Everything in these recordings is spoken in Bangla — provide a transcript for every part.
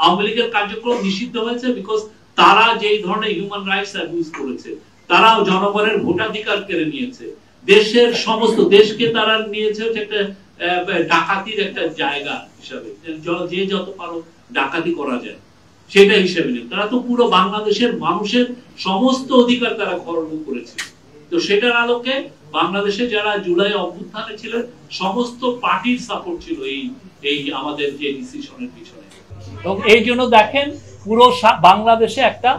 আওয়ামী লীগের কার্যক্রম নিষিদ্ধ হয়েছে বিকজ তারা যেই ধরনের হিউম্যান রাইটস অ্যাবিউজ করেছে, তারা জনগণের ভোটাধিকার কেড়ে নিয়েছে, দেশের সমস্ত দেশকে তারা নিয়েছে একটা ডাকাতির একটা জায়গা হিসাবে, যে যত পারো ডাকাতি করা যায় সেটা হিসাবে নেই। তারা তো পুরো বাংলাদেশের মানুষের সমস্ত অধিকার তারা খর্ব করেছে। তো সেটার আলোকে বাংলাদেশে যারা জুলাই অভ্যুত্থানে ছিলেন সমস্ত পার্টির সাপোর্ট ছিল এই আমাদের যে ডিসিশনের পিছনে। এবং এই জন্য দেখেন পুরো বাংলাদেশে একটা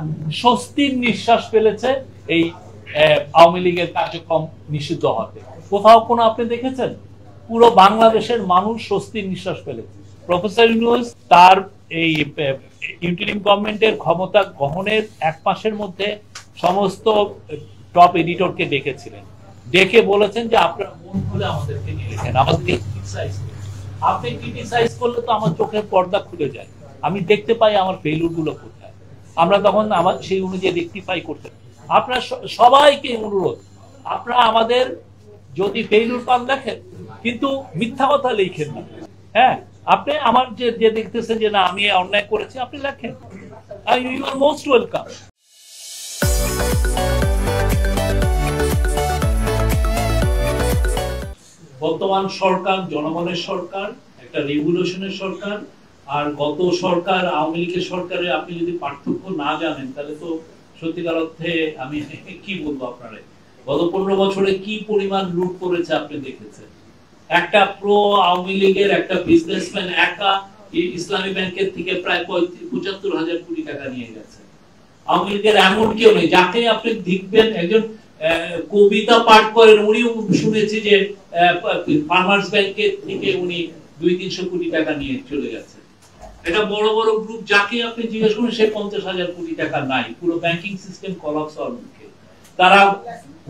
স্বস্তির নিঃশ্বাস ফেলেছে এই আওয়ামী লীগের কার্যক্রম নিষিদ্ধ হতে। কোথাও কোনো আপনি দেখেছেন? পুরো বাংলাদেশের মানুষ স্বস্তির নিঃশ্বাস ফেলেছে। প্রফেসর ইউনূস তার এই ইন্টারিম গভর্নমেন্টের ক্ষমতা গ্রহণের 1 মাসের মধ্যে সমস্ত টপ এডিটরকে ডেকেছিলেন, ডেকে বলেছেন যে আপনারা মন খুলে আমাদেরকে নিয়ে লেখেন, আমাদেরকে ক্রিটিসাইজ করুন। আপনি ক্রিটিসাইজ করলে তো আমার চোখের পর্দা খুলে যায়, আমি দেখতে পাই আমার ফেইলিউর গুলো কোথায়, আমরা তখন আমার সেই অনুযায়ী রেকটিফাই করতে। আপনার সবাইকে অনুরোধ, আপনারা আমাদের যদি ফেইলিউর পান লেখেন, কিন্তু মিথ্যা কথা লিখেন না। হ্যাঁ, আপনি আমার যে দেখতেছেন যে না আমি অন্যায় করেছি, আপনি লেখেন, ইউ আর মোস্ট ওয়েলকাম। বর্তমান সরকার জনগণের সরকার, একটা রেভলিউশনের সরকার। আর গত সরকার আওয়ামী লীগের সরকারে আপনি যদি পার্থক্য না জানেন তাহলে তো সত্যিকার অর্থে আমি কি বলবো আপনারা, গত 15 বছরে কি পরিমাণ লুট করেছে আপনি দেখেছেন। একটা প্রো আওয়ামী লীগের একটা বিজনেসম্যান একা ইসলামী ব্যাংকের থেকে প্রায় 75,000 কোটি টাকা নিয়ে গেছে। আওয়ামী লীগের এমন কেউ নেই যাকে আপনি দেখবেন একজন কবিতা পাঠ করেন, উনি শুনেছি যে ফার্মার্স ব্যাংকের থেকে উনি 200-300 কোটি টাকা নিয়ে চলে গেছে। এটা বড় বড় গ্রুপ যাকে আপনি জিজ্ঞেস করুন সে 50,000 কোটি টাকা নাই। পুরো ব্যাংকিং সিস্টেম কলাপস হওয়ার মুখে। তারা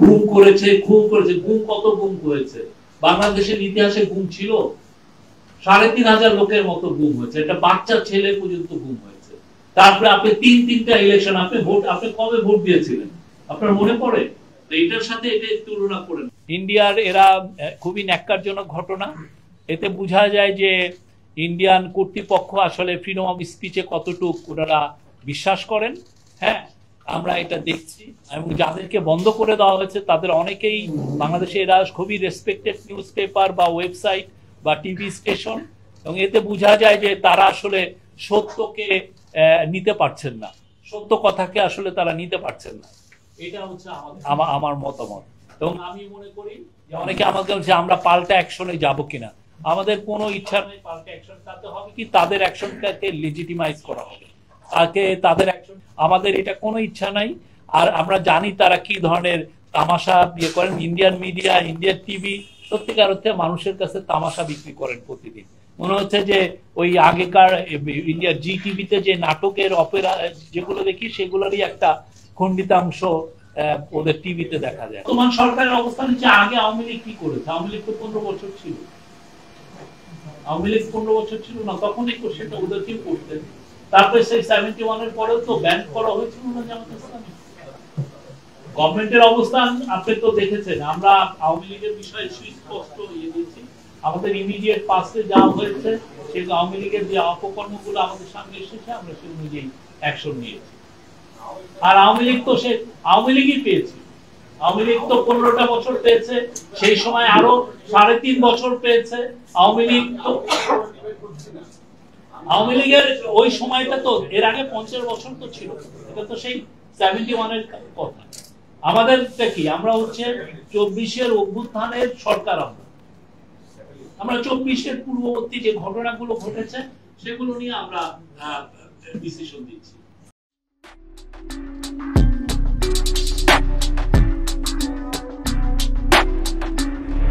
গুম করেছে, খুন করেছে। গুম কত গুম হয়েছে বাংলাদেশের ইতিহাসে? গুম ছিল 3,500 লোকের মতো গুম হয়েছে, একটা বাচ্চা ছেলে পর্যন্ত গুম হয়েছে। তারপরে আপনি 3টা ইলেকশন, আপনি কবে ভোট দিয়েছিলেন আপনার মনে পড়ে? এটার সাথে এটা তুলনা করেন। ইন্ডিয়ার এরা খুবই ন্যাক্কারজনক ঘটনা। এতে বোঝা যায় যে ইন্ডিয়ান কর্তৃপক্ষ আসলে ফ্রিডম অফ স্পিচে কতটুকু ওনারা বিশ্বাস করেন। হ্যাঁ, আমরা এটা দেখছি। এবং যাদেরকে বন্ধ করে দেওয়া হয়েছে তাদের অনেকেই বাংলাদেশে এরা খুবই রেসপেক্টেড নিউজ পেপার বা ওয়েবসাইট বা টিভি স্টেশন। এবং এতে বোঝা যায় যে তারা আসলে সত্যকে নিতে পারছেন না, সত্য কথাকে আসলে তারা নিতে পারছেন না। এটা হচ্ছে আমার মতামত। এবং আমি মনে করি যে অনেকে আমাকে বলছে আমরা পাল্টা অ্যাকশনে যাব কিনা। আমাদের কোনো ইচ্ছা নেই পাল্টা অ্যাকশন। তাতে হবে কি, তাদের অ্যাকশনটাকে লেজিটিমাইজ করা হবে, তাদের অ্যাকশন। আমাদের এটা কোনো ইচ্ছা নাই। আর আমরা জানি তারা কি ধরনের তামাশা বিয়ে করেন। ইন্ডিয়ান মিডিয়া, ইন্ডিয়ান টিভি সত্যিকার অর্থে মানুষের কাছে তামাশা বিক্রি করেন প্রতিদিন। মনে হচ্ছে যে ওই আগেকার ইন্ডিয়ার জি টিভিতে যে নাটকের অপেরা যেগুলো দেখি সেগুলোরই একটা খণ্ডিতাংশ ওদের টিভিতে দেখা যায়। বর্তমান সরকারের অবস্থান হচ্ছে আগে আওয়ামী লীগ কি করেছে? আওয়ামী লীগ তো 15 বছর ছিল। আওয়ামী লীগ 15 বছর ছিল না, তখনই সেটা ওদেরকেই করতেন। তারপরে সেই 71 এর পরেও তো ব্যান করা হয়েছিল না জামাত ইসলামী। গভর্নমেন্টের অবস্থান আপনি তো দেখেছেন। আমরা আওয়ামী লীগের বিষয়ে সুস্পষ্ট দিয়েছি। আমাদের ইমিডিয়েট পাস্টে যা হয়েছে সেগুলো আওয়ামী লীগের যে অপকর্মগুলো আমাদের সামনে এসেছে আমরা সেই অনুযায়ী অ্যাকশন নিয়েছি। আর আওয়ামী লীগ তো সে আওয়ামী লীগই পেয়েছে। আওয়ামী লীগ তো 15টা বছর পেয়েছে, সেই সময় আরো 3.5 বছর পেয়েছে। আওয়ামী লীগের ওই সময়টা তো এর আগে 50 বছর তো ছিল। এটা তো সেই 71 এর কথা। আমাদের কি, আমরা হচ্ছে 24-এর অভ্যুত্থানের সরকার। আমরা 24-এর পূর্ববর্তী যে ঘটনাগুলো ঘটেছে সেগুলো নিয়ে আমরা ডিসিশন দিচ্ছি।